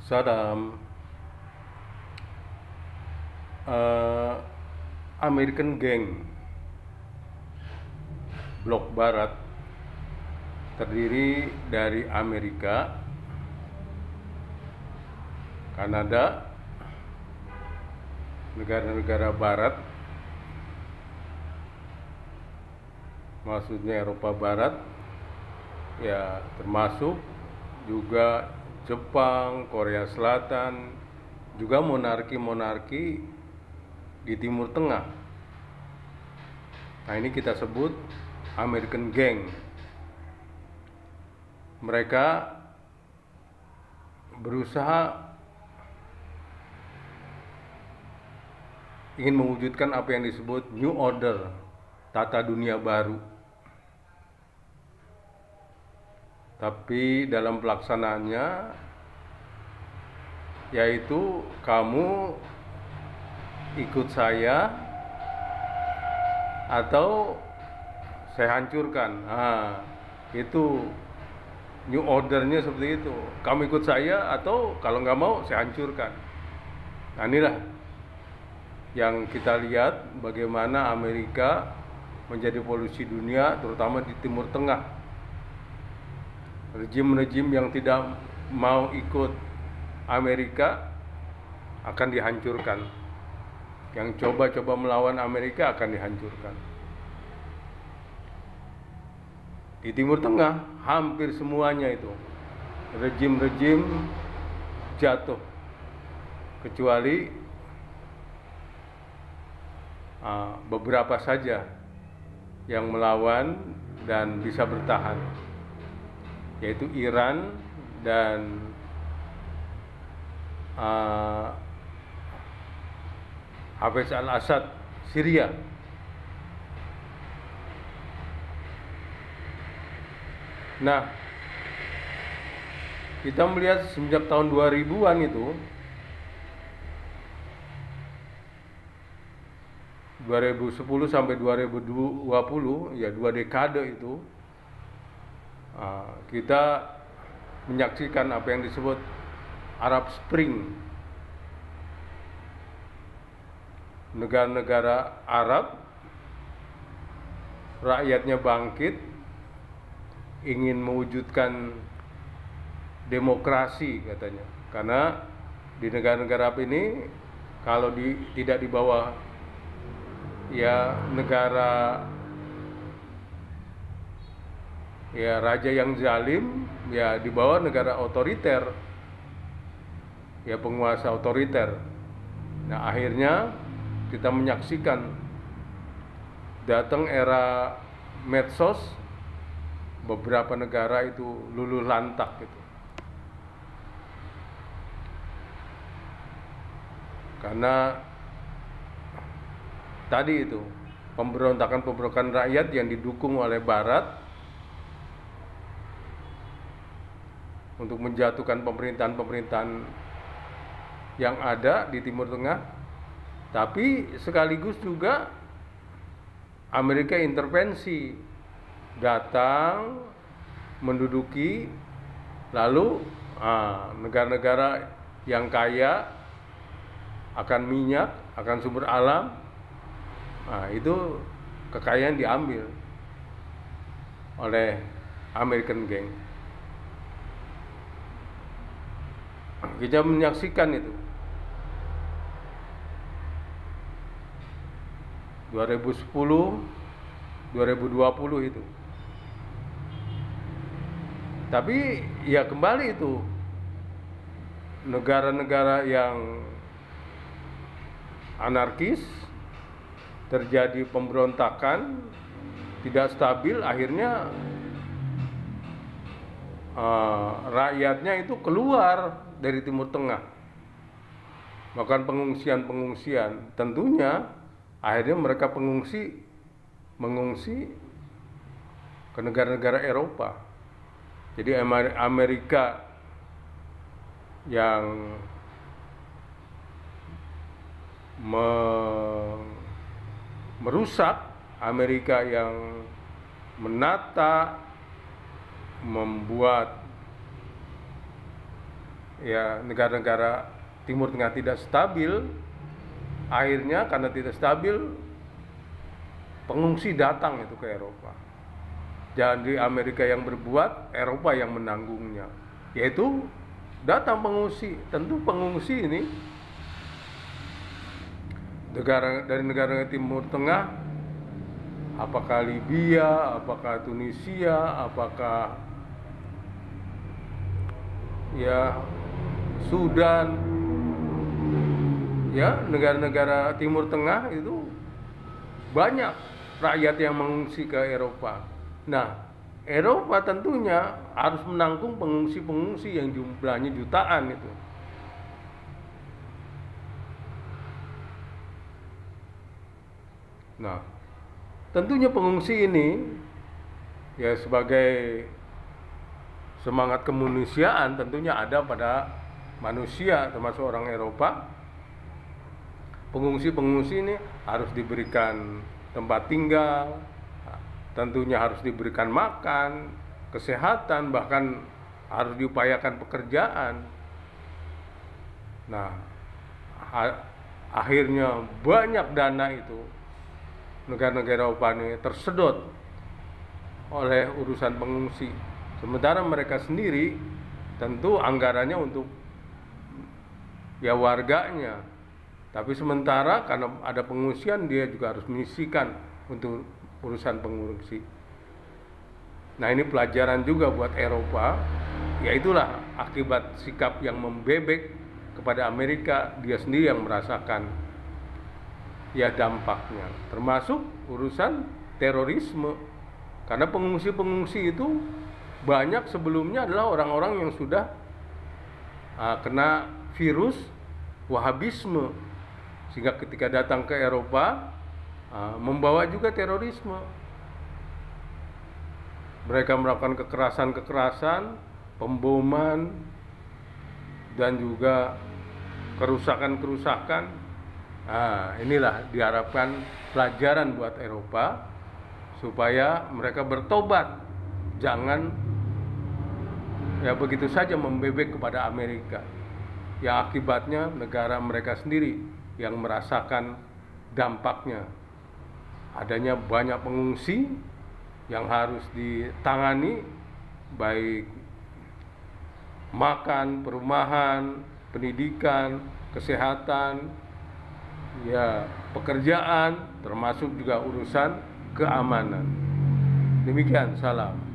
Saddam, eh, American Gang, blok barat, terdiri dari Amerika, Kanada, negara-negara barat, maksudnya Eropa Barat, ya termasuk juga Jepang, Korea Selatan, juga monarki-monarki di Timur Tengah. Nah, ini kita sebut American Gang. Mereka berusaha ingin mewujudkan apa yang disebut New Order, tata dunia baru. Tapi dalam pelaksanaannya, yaitu kamu ikut saya atau saya hancurkan. Nah, itu New Ordernya seperti itu. Kamu ikut saya atau kalau nggak mau saya hancurkan. Nah, inilah yang kita lihat bagaimana Amerika menjadi polusi dunia, terutama di Timur Tengah. Rejim-rejim yang tidak mau ikut Amerika akan dihancurkan. Yang coba-coba melawan Amerika akan dihancurkan. Di Timur Tengah hampir semuanya itu rejim-rejim jatuh, kecuali beberapa saja yang melawan dan bisa bertahan, yaitu Iran dan Hafez al-Assad, Syria. Nah, kita melihat semenjak tahun 2000-an itu, 2010 sampai 2020, ya 2 dekade itu, kita menyaksikan apa yang disebut Arab Spring. Negara-negara Arab, rakyatnya bangkit, ingin mewujudkan demokrasi katanya. Karena di negara-negara Arab ini, kalau tidak di bawah ya negara, ya raja yang zalim, ya di bawah negara otoriter, ya penguasa otoriter. Nah, akhirnya kita menyaksikan datang era medsos, beberapa negara itu luluh lantak gitu. Karena tadi itu pemberontakan rakyat yang didukung oleh Barat untuk menjatuhkan pemerintahan-pemerintahan yang ada di Timur Tengah. Tapi sekaligus juga Amerika intervensi, datang, menduduki, lalu negara-negara yang kaya akan minyak, akan sumber alam, itu kekayaan diambil oleh American Gang. Kita menyaksikan itu 2010, 2020 itu. Tapi ya kembali itu negara-negara yang anarkis, terjadi pemberontakan, tidak stabil, akhirnya rakyatnya itu keluar dari Timur Tengah, melakukan pengungsian. Tentunya akhirnya mereka mengungsi ke negara-negara Eropa. Jadi Amerika yang merusak, Amerika yang menata, membuat ya negara-negara Timur Tengah tidak stabil, akhirnya karena tidak stabil pengungsi datang itu ke Eropa. Jadi Amerika yang berbuat, Eropa yang menanggungnya, yaitu datang pengungsi. Tentu pengungsi ini dari negara Timur Tengah, apakah Libya, apakah Tunisia, apakah ya Sudan, ya negara-negara Timur Tengah itu banyak rakyat yang mengungsi ke Eropa. Nah, Eropa tentunya harus menanggung pengungsi-pengungsi yang jumlahnya jutaan itu. Nah, tentunya pengungsi ini ya sebagai semangat kemanusiaan tentunya ada pada manusia, termasuk orang Eropa. Pengungsi-pengungsi ini harus diberikan tempat tinggal, tentunya harus diberikan makan, kesehatan, bahkan harus diupayakan pekerjaan. Nah, akhirnya banyak dana itu negara-negara Eropa ini tersedot oleh urusan pengungsi. Sementara mereka sendiri tentu anggarannya untuk ya warganya. Tapi sementara karena ada pengungsian, dia juga harus menyisihkan untuk urusan pengungsi. Nah, ini pelajaran juga buat Eropa. Ya itulah akibat sikap yang membebek kepada Amerika, dia sendiri yang merasakan ya dampaknya. Termasuk urusan terorisme. Karena pengungsi-pengungsi itu banyak sebelumnya adalah orang-orang yang sudah kena virus Wahabisme, sehingga ketika datang ke Eropa membawa juga terorisme. Mereka melakukan kekerasan-kekerasan, pemboman, dan juga kerusakan-kerusakan. Inilah diharapkan pelajaran buat Eropa supaya mereka bertobat, jangan ya begitu saja membebek kepada Amerika, yang akibatnya negara mereka sendiri yang merasakan dampaknya. Adanya banyak pengungsi yang harus ditangani, baik makan, perumahan, pendidikan, kesehatan, ya pekerjaan, termasuk juga urusan keamanan. Demikian, salam.